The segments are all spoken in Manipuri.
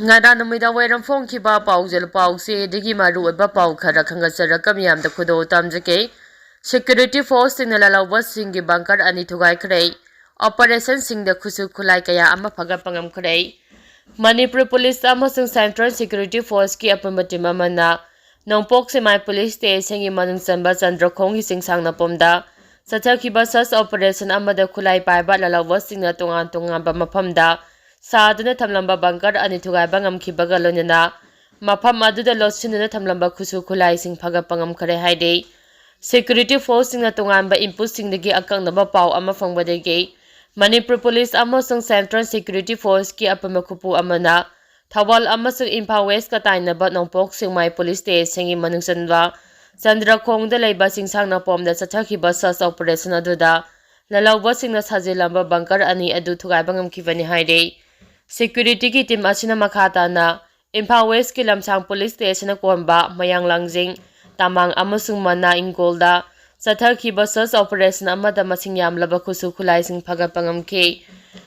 Ngada numida wairam phone kiba paujel pause digi maru eba pau khara khangasara kamyam da khudo tamjake security force sing lalawa sing gi bankar ani thugai khrei operation sing da khusu khulai kaya ama phaga pangam khrei Manipur police amasung central security force ki apamati mamana nongpok semai police station gi manung samba chandra khong hi singsang na pomda sathakhiba sas operation amada khulai paiba lalawa sing na tongan ba mafamda Saduna Tamlamba Bankar and Tugabangam Kibagalonana, Mapam Aduda Losin Tamlamba Kusu Kulai sing Pagapangam Kare Haide. Security force in the Tungamba imposing the gay account number pow amafang badege. Manipur police Amosung Central Security Force ki apamakupu amana. Tawal Amasung Impa West Katana but no boxing my police station singing Manungsanva. Sandra Kong the labor sing sang na pom that Sataki Basas operation aduda. Lalawa sing na Sajilamba Bankar ani adu Tugabangam Kivani Haide. Security ki team asina makata na Impa West ki lamsang police station komba mayang langjing tamang amasung mana ingolda sathakhiba search operation amada masing yamlaba khusu khulai sing phaga pangam ke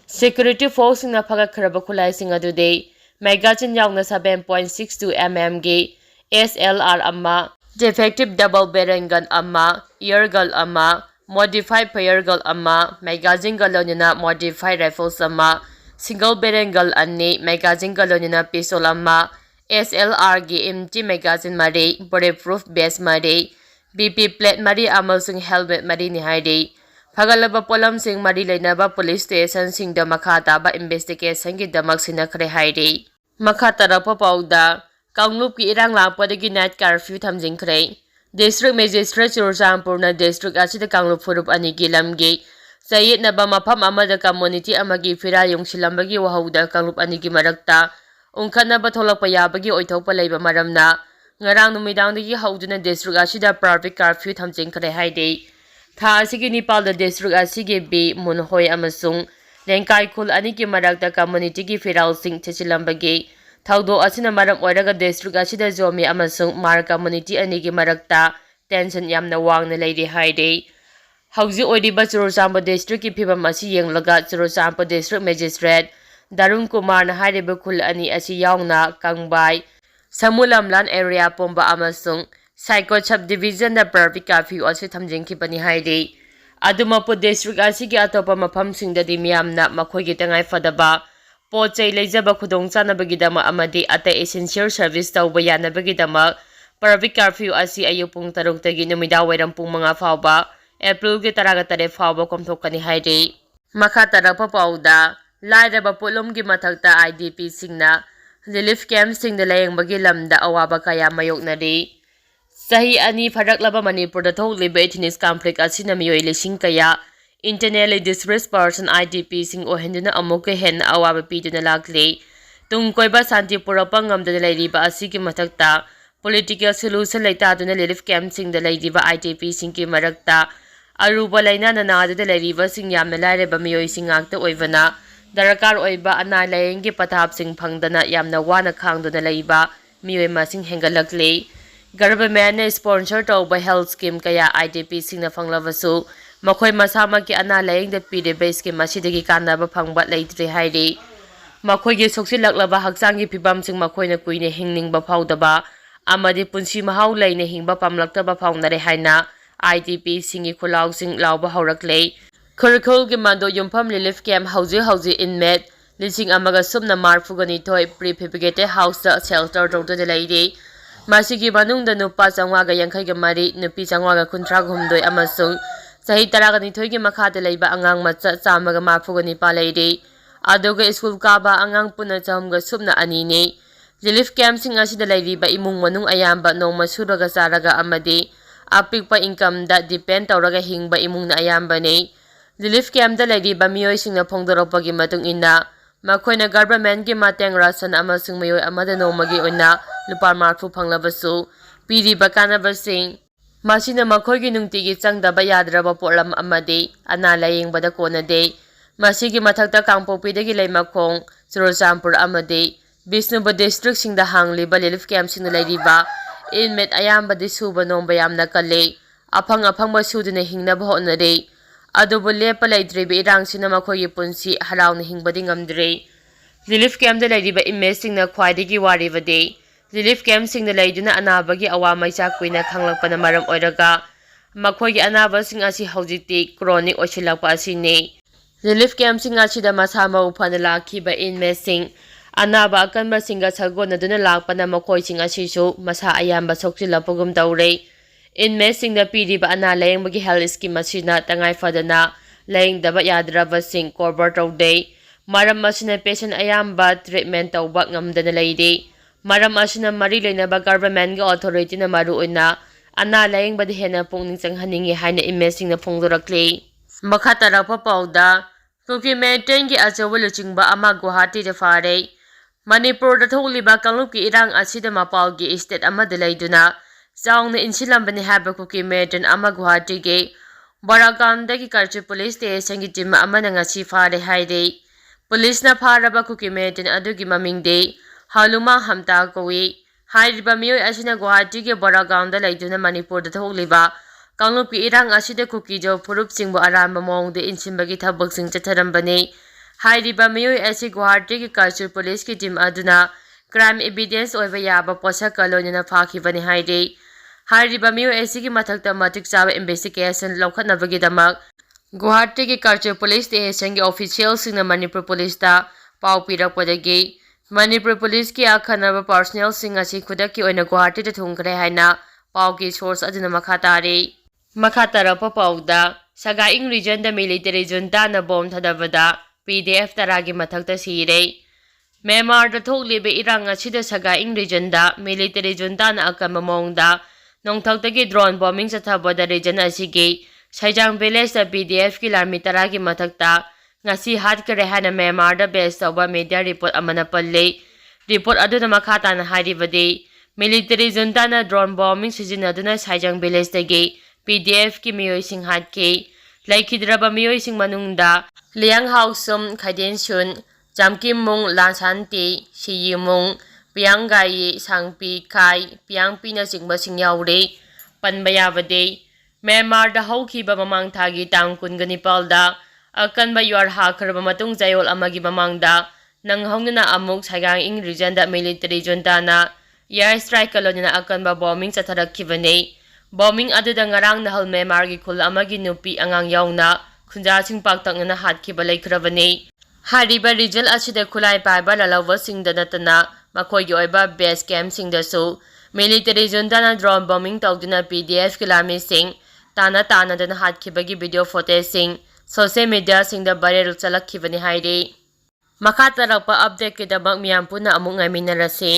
security force na phaga kharaba khulai sing adude magazine yaungna 7.62 mm ge SLR amma defective double barrel gun amma air gun amma modified fire gun amma magazine galonina modified rifles amma Single barrel ani magazine galonina pistol amma SLR gi empty magazine mari bulletproof vest mari BP plate mari amasung helmet mari ni haide phagalaba polam sing mari leinaba police station sing da makhata ba investigation gi damak sinakhre haide makhata ra pauda Kanglup ki irang lapodagi night curfew thamjingkhre district magistrate Churchampur na district asida Kanglup furup ani gi lamge Sayid na ba mapam amada community amagi fira yung silambagi wahauda Kanglup anigi marakta ungkhan na ba tholakpa yabagi oithokpa leiba maramna ngarang numidang dagi hauduna district asida private curfew thamjingkhre haide tha asigi Nepal da district asigi be munhoi amasung lengkai khul anigi marakta community gi firal sing thechilambagi thaudo asina maram oiraga district asida zomi amasung mar community anigi marakta tension yamna wangna leiri haide Hauzi Odiba Churochampa District ki phibam asi yenglaga Churochampa District Magistrate Darun Kumar na hariba khul ani asi yaungna Kangbai Samulamlan area pomba amasung Saiko subdivision da private curfew asi thamjingkhibani haide Adumapu District asi ki atopa mafamsing da di miyamna makhoi gi tangai fadaba pochai leijaba khudongchanabagi dama amadi ata essential service tawba yanabagi dama private curfew asi ayupung 3 tagi numida wairam pung mga fawba April ki taraga tare fawba komthokani haide makha tarapa pauda lairaba polom gi mathakta IDP singna relief camp sing da layingbagi lamda awaba kaya mayoknari sahi ani pharaklaba Manipur da thokliba ethnic conflict asina miyoi lising kaya internally displaced person IDP sing ohenduna amuka hen awaba piduna lakle tungkoiba santipura pangamda lairiba asigi mathakta political solution leitaduna relief camp sing da lairiba IDP sing ki marakta Aruba laina na nada lariba sing yamna laireba miyoi singakta oivana darakar oiba ana layengi patap sing phangdana yamna wana khangduna laiba miyoi masing hengalakle government na sponsor tawba health scheme kaya IDP sing na phanglavasu makhoi masama ki ana layeng da pide scheme asidagi kanaba phangba leitre haire makhoi gi soksilaklaba hakchang gi phibam sing makhoi na kuine hingningba phawdaba amadi punsi mahau laina hingba pamlaktaba phawnare haina IDP singi khulaw sing lawba haurakle khurkhul gi mando yumpham relief camp hauji inmate lising amaga sumna marfugani thoi prefabricated house shelter tawda de leide masigi manung da nupa changwa ga yankhai ga mari nupi changwa ga kuntra gumdoi amasung sahi taragani thoi gi makha de leiba angang macha chamaga marfugani pa leide adoga school kaba angang puna cham ga sumna ani ne relief camp sing asida leiriba imung manung ayamba nongma suraga charaga amadi apikpa income da depend tawraga hingba imung na ayamba ne relief camp da lady ba miyoi singna phongdoropagi matung inna makhoina government gi mateng ration amasung miyoi amada nomagi oina lupa marfu phanglabasu piri bakana basing masina makhoi gi nungtigi changdaba yadraba polam amade ana layeng bada kona de masigi mathakta kangpopi dagi leimakhong Churchampur amade Bishnupur district singda hangliba relief camp singna lady-ba inmate ayamba di suba nomba yamna kale aphang suduna hingnaba honare adubu lepa leitribi irang sina makhogi punsi haraw na hingbadi ngamdre relief ꯀꯦꯝꯞꯇ ꯂꯩꯔꯤꯕ ꯏꯟꯃꯦꯠꯁꯤꯡꯅ ꯈ꯭ꯋꯥꯏꯗꯒꯤ ꯋꯥꯔꯤꯕꯗꯤ ꯔꯤꯂꯤꯐ ꯀꯦꯝꯞꯁꯤꯡꯗ ꯂꯩꯗꯨꯅ ꯑꯅꯥꯕꯒꯤ ꯑꯋꯥ-ꯃꯩꯆꯥꯛ ꯀꯨꯏꯅ ꯈꯪꯂꯛꯄꯅ ꯃꯔꯝ ꯑꯣꯏꯔꯒ ꯃꯈꯣꯏꯒꯤ ꯑꯅꯥꯕꯁꯤꯡ ꯑꯁꯤ ꯍꯧꯖꯤꯛꯇꯤ ꯀ꯭ꯔꯣꯅꯤꯛ ꯑꯣꯏꯁꯤꯜꯂꯛꯄ ꯑꯁꯤꯅꯤ꯫ ꯔꯤꯂꯤꯐ ꯀꯦꯝꯞꯁꯤꯡ ꯑꯁꯤꯗ ꯃꯁꯥ ꯃꯎ ꯐꯅ ꯂꯥꯛꯈꯤꯕ ꯏꯟꯃꯦꯠꯁꯤꯡ ꯑꯅꯥꯕ ꯑꯀꯟꯕꯁꯤꯡꯒ ꯁꯥꯒꯣꯟꯅꯗꯨꯅ ꯂꯥꯛꯄꯅ ꯃꯈꯣꯏꯁꯤꯡ ꯑꯁꯤꯁꯨ ꯃꯁꯥ ꯑꯌꯥꯝꯕ ꯁꯣꯛꯆꯤꯜꯂꯛꯄꯒꯨꯝ ꯇꯧꯔꯦ꯫ ꯏꯟꯃꯦꯠꯁꯤꯡꯗ ꯄꯤꯔꯤꯕ ꯑꯅꯥ ꯂꯥꯌꯦꯡꯕꯒꯤ ꯍꯦꯜꯊ ꯁ꯭ꯀꯤꯝ ꯑꯁꯤꯅ ꯇꯉꯥꯏꯐꯗꯅ ꯂꯥꯌꯦꯡꯗꯕ ꯌꯥꯗ꯭ꯔꯕꯁꯤꯡ ꯀꯣꯚꯔ ꯇꯧꯗꯦ꯫ ꯃꯔꯝ ꯑꯁꯤꯅ ꯄꯦꯁꯦꯟꯠ ꯑꯌꯥꯝꯕ ꯇ꯭ꯔꯤꯠꯃꯦꯟꯠ ꯇꯧꯕ ꯉꯝꯗꯅ ꯂꯩꯔꯤ꯫ ꯃꯔꯝ ꯑꯁꯤꯅ ꯃꯔꯤ ꯂꯩꯅꯕ ꯒꯚꯔꯟꯃꯦꯟꯠꯒꯤ ꯑꯣꯊꯣꯔꯤꯇꯤꯅ ꯃꯔꯨꯑꯣꯏꯅ ꯑꯅꯥ ꯂꯥꯌꯦꯡꯕꯗ ꯍꯦꯟꯅ ꯄꯨꯛꯅꯤꯡ ꯆꯪꯍꯟꯅꯤꯡꯏ ꯍꯥꯏꯅ ꯏꯟꯃꯦꯠꯁꯤꯡꯅ ꯐꯣꯡꯗꯣꯔꯛꯂꯤ꯫ ꯃꯈꯥ ꯇꯥꯔꯛꯄ ꯄꯥꯎꯗ ꯀꯨꯀꯤ ꯃꯤꯂꯤꯇꯦꯟꯠꯒꯤ ꯑꯆꯧꯕ ꯂꯨꯆꯤꯡꯕ ꯑꯃ ꯒꯨꯋꯥꯍꯥꯇꯤꯗ ꯐꯥꯔꯦ꯫ ꯃꯅꯤꯄꯨꯔꯗ ꯊꯣꯛꯂꯤꯕ ꯀꯥꯡꯂꯨꯞꯀꯤ ꯏꯔꯥꯡ ꯑꯁꯤꯗ ꯃꯄꯥꯟꯒꯤ ꯏꯁꯇꯦꯠ ꯑꯃꯗ ꯂꯩꯗꯨꯅ ꯆꯥꯎꯅ ꯏꯟꯁꯤꯜꯂꯝꯕꯅꯤ ꯍꯥꯏꯕ ꯀꯨꯀꯤ ꯃꯤꯂꯤꯇꯦꯟꯠ ꯑꯃ ꯒꯨꯋꯥꯍꯥꯇꯤꯒꯤ ꯕꯣꯔꯥꯒꯥꯎꯟꯗꯒꯤ ꯀꯜꯆꯔꯦꯜ ꯄꯨꯂꯤꯁ ꯁ꯭ꯇꯦꯁꯟꯒꯤ ꯇꯤꯝ ꯑꯃꯅ ꯉꯁꯤ ꯐꯥꯔꯦ ꯍꯥꯏꯔꯤ꯫ ꯄꯨꯂꯤꯁꯅ ꯐꯥꯔꯕ ꯀꯨꯀꯤ ꯃꯤꯂꯤꯇꯦꯟꯠ ꯑꯗꯨꯒꯤ ꯃꯃꯤꯡꯗꯤ ꯍꯂꯨꯃꯥ ꯍꯝꯇꯥ ꯀꯧꯏ꯫ ꯍꯥꯏꯔꯤꯕ ꯃꯤꯑꯣꯏ ꯑꯁꯤꯅ ꯒꯨꯋꯥꯍꯥꯇꯤꯒꯤ ꯕꯣꯔꯥꯒꯥꯎꯟꯗ ꯂꯩꯗꯨꯅ ꯃꯅꯤꯄꯨꯔꯗ ꯊꯣꯛꯂꯤꯕ ꯀꯥꯡꯂꯨꯞꯀꯤ ꯏꯔꯥꯡ ꯑꯁꯤꯗ ꯀꯨꯀꯤꯖꯣ ꯐꯨꯔꯨꯞꯁꯤꯡꯕꯨ ꯑꯔꯥꯟꯕ ꯃꯑꯣꯡꯗ ꯏꯟꯁꯤꯟꯕꯒꯤ ꯊꯕꯛꯁꯤꯡ ꯆꯠꯊꯔꯝꯕꯅꯤ꯫ ꯍꯥꯏꯔꯤꯕ ꯃꯤꯑꯣꯏ ꯑꯁꯤ ꯒꯨꯋꯥꯍꯥꯇꯤꯒꯤ ꯀꯜꯆꯔꯦꯜ ꯄꯨꯂꯤꯁꯀꯤ ꯇꯤꯝ ꯑꯗꯨꯅ ꯀ꯭ꯔꯥꯏꯝ ꯏꯚꯤꯗꯦꯟꯁ ꯑꯣꯏꯕ ꯌꯥꯕ ꯄꯣꯠꯁꯛꯀ ꯂꯣꯏꯅꯅ ꯐꯥꯈꯤꯕꯅꯤ ꯍꯥꯏꯔꯤ꯫ ꯍꯥꯏꯔꯤꯕ ꯃꯤꯑꯣꯏ ꯑꯁꯤꯒꯤ ꯃꯊꯛꯇ ꯃꯇꯤꯛ ꯆꯥꯕ ꯏꯟꯚꯦꯁꯇꯤꯒꯦꯁꯟ ꯂꯧꯈꯠꯅꯕꯒꯤꯗꯃꯛ ꯒꯨꯋꯥꯍꯥꯇꯤꯒꯤ ꯀꯜꯆꯔꯦꯜ ꯄꯨꯂꯤꯁ ꯁ꯭ꯇꯦꯁꯟꯒꯤ ꯑꯣꯐꯤꯁꯤꯌꯦꯜꯁꯤꯡꯅ ꯃꯅꯤꯄꯨꯔ ꯄꯨꯂꯤꯁꯇ ꯄꯥꯎ ꯄꯤꯔꯛꯄꯗꯒꯤ ꯃꯅꯤꯄꯨꯔ ꯄꯨꯂꯤꯁꯀꯤ ꯑꯈꯟꯅꯕ ꯄꯥꯔꯁꯣꯅꯦꯜꯁꯤꯡ ꯑꯁꯤ ꯈꯨꯗꯛꯀꯤ ꯑꯣꯏꯅ ꯒꯨꯋꯥꯍꯥꯇꯤꯗ ꯊꯨꯡꯈ꯭ꯔꯦ ꯍꯥꯏꯅ ꯄꯥꯎꯒꯤ ꯁꯣꯔꯁ ꯑꯗꯨꯅ ꯃꯈꯥ ꯇꯥꯔꯤ꯫ ꯃꯈꯥ ꯇꯥꯔꯛꯄ ꯄꯥꯎꯗ ꯁꯒꯥꯏꯏꯪ ꯔꯤꯖꯟꯗ ꯃꯤꯂꯤꯇꯔꯤ ꯖꯨꯟꯇꯥꯅ ꯕꯣꯝ ꯊꯥꯗꯕꯗ PDF 10ꯒꯤ ꯃꯊꯛꯇ ꯁꯤꯔꯦ꯫ ꯃ꯭ꯌꯥꯟꯃꯥꯔꯗ ꯊꯣꯛꯂꯤꯕ ꯏꯔꯥꯡ ꯑꯁꯤꯗ ꯁꯒꯥꯏꯏꯪ ꯔꯤꯖꯟꯗ ꯃꯤꯂꯤꯇꯔꯤ ꯖꯨꯟꯇꯥꯅ ꯑꯀꯟꯕ ꯃꯑꯣꯡꯗ ꯅꯣꯡꯊꯛꯇꯒꯤ ꯗ꯭ꯔꯣꯟ ꯕꯣꯝꯕꯤꯡ ꯆꯠꯊꯕꯗ ꯔꯤꯖꯟ ꯑꯁꯤꯒꯤ ꯁꯩꯖꯥꯡ ꯚꯤꯂꯦꯖꯇ PDFꯒꯤ ꯂꯥꯟꯃꯤ 10ꯒꯤ ꯃꯊꯛꯇ ꯉꯁꯤ ꯍꯥꯠꯈ꯭ꯔꯦ ꯍꯥꯏꯅ ꯃ꯭ꯌꯥꯟꯃꯥꯔꯗ ꯕꯦꯖ ꯇꯧꯕ ꯃꯤꯗꯤꯌꯥ ꯔꯤꯄꯣꯔꯠ ꯑꯃꯅ ꯄꯜꯂꯤ꯫ ꯔꯤꯄꯣꯔꯠ ꯑꯗꯨꯅ ꯃꯈꯥ ꯇꯥꯅ ꯍꯥꯏꯔꯤꯕꯗꯤ ꯃꯤꯂꯤꯇꯔꯤ ꯖꯨꯟꯇꯥꯅ ꯗ꯭ꯔꯣꯟ ꯕꯣꯝꯕꯤꯡ ꯁꯤꯖꯤꯟꯅꯗꯨꯅ ꯁꯩꯖꯥꯡ ꯚꯤꯂꯦꯖꯇꯒꯤ PDFꯒꯤ ꯃꯤꯑꯣꯏꯁꯤꯡ ꯍꯥꯠꯈꯤ꯫ ꯂꯩꯈꯤꯗ꯭ꯔꯕ ꯃꯤꯑꯣꯏꯁꯤꯡ ꯃꯅꯨꯡꯗ ꯂꯤꯌꯥꯡꯍꯥꯎꯁꯨꯝ ꯈꯥꯏꯗꯦꯟꯁꯨꯟ, ꯖꯥꯝꯀꯤꯝꯃꯨꯡ ꯂꯥꯟꯁꯥꯟꯇꯤ, ꯁꯤꯌꯤꯃꯨꯡ, ꯄꯤꯌꯥꯡꯒꯥꯏꯌꯤ, ꯁꯥꯡꯄꯤ ꯈꯥꯏ, ꯄꯤꯌꯥꯡꯄꯤꯅꯆꯤꯡꯕꯁꯤꯡ ꯌꯥꯎꯔꯤ꯫ ꯄꯟꯕ ꯌꯥꯕꯗꯤ ꯃ꯭ꯌꯥꯟꯃꯥꯔꯗ ꯍꯧꯈꯤꯕ ꯃꯃꯥꯡ ꯊꯥꯒꯤ ꯇꯥꯡ 29ꯗ ꯑꯀꯟꯕ ꯌꯨꯍꯥꯔ ꯍꯥꯈ꯭ꯔꯕ ꯃꯇꯨꯡ ꯆꯌꯣꯜ ꯑꯃꯒꯤ ꯃꯃꯥꯡꯗ ꯅꯪꯍꯧꯅꯅ ꯑꯃꯨꯛ ꯁꯒꯥꯏꯏꯪ ꯔꯤꯖꯟꯗ ꯃꯤꯂꯤꯇꯔꯤ ꯖꯨꯟꯇꯥꯅ ꯑꯦꯌꯔ ꯁ꯭ꯇ꯭ꯔꯥꯏꯛꯀ ꯂꯣꯏꯅꯅ ꯑꯀꯟꯕ ꯕꯣꯝꯕꯤꯡ ꯆꯠꯊꯔꯛꯈꯤꯕꯅꯤ꯫ ꯕꯣꯝꯕꯤꯡ ꯑꯗꯨꯗ ꯉꯔꯥꯡ ꯅꯍꯥꯜ ꯃ꯭ꯌꯥꯟꯃꯥꯔꯒꯤ ꯈꯨꯜ ꯑꯃꯒꯤ ꯅꯨꯄꯤ ꯑꯉꯥꯡ ꯌꯥꯎꯅ ꯈꯨꯟꯖꯥꯁꯤꯡ ꯄꯥꯛꯇꯛꯅꯅ ꯍꯥꯠꯈꯤꯕ ꯂꯩꯈ꯭ꯔꯕꯅꯤ꯫ ꯍꯥꯏꯔꯤꯕ ꯔꯤꯖꯜ ꯑꯁꯤꯗ ꯈꯨꯠꯂꯥꯏ ꯄꯥꯏꯕ ꯂꯥꯜꯍꯧꯕꯁꯤꯡꯗ ꯅꯠꯇꯅ ꯃꯈꯣꯏꯒꯤ ꯑꯣꯏꯕ ꯕꯦꯖ ꯀꯦꯝꯞꯁꯤꯡꯗꯁꯨ ꯃꯤꯂꯤꯇꯔꯤ ꯖꯨꯟꯇꯥꯅ ꯗ꯭ꯔꯣꯟ ꯕꯣꯝꯕꯤꯡ ꯇꯧꯗꯨꯅ PDFꯒꯤ ꯂꯥꯟꯃꯤꯁꯤꯡ ꯇꯥꯟꯅꯗꯨꯅ ꯍꯥꯠꯈꯤꯕꯒꯤ ꯚꯤꯗꯤꯑꯣ ꯐꯨꯇꯦꯖꯁꯤꯡ ꯁꯣꯁꯤꯌꯦꯜ ꯃꯤꯗꯤꯌꯥꯁꯤꯡꯗ ꯚꯥꯏꯔꯦꯜ ꯆꯠꯂꯛꯈꯤꯕꯅꯤ ꯍꯥꯏꯔꯤ꯫ ꯃꯈꯥ ꯇꯥꯔꯛꯄ ꯑꯞꯗꯦꯠꯀꯤꯗꯃꯛ ꯃꯤꯌꯥꯝ ꯄꯨꯟꯅ ꯑꯃꯨꯛ ꯉꯥꯏꯃꯤꯟꯅꯔꯁꯤ꯫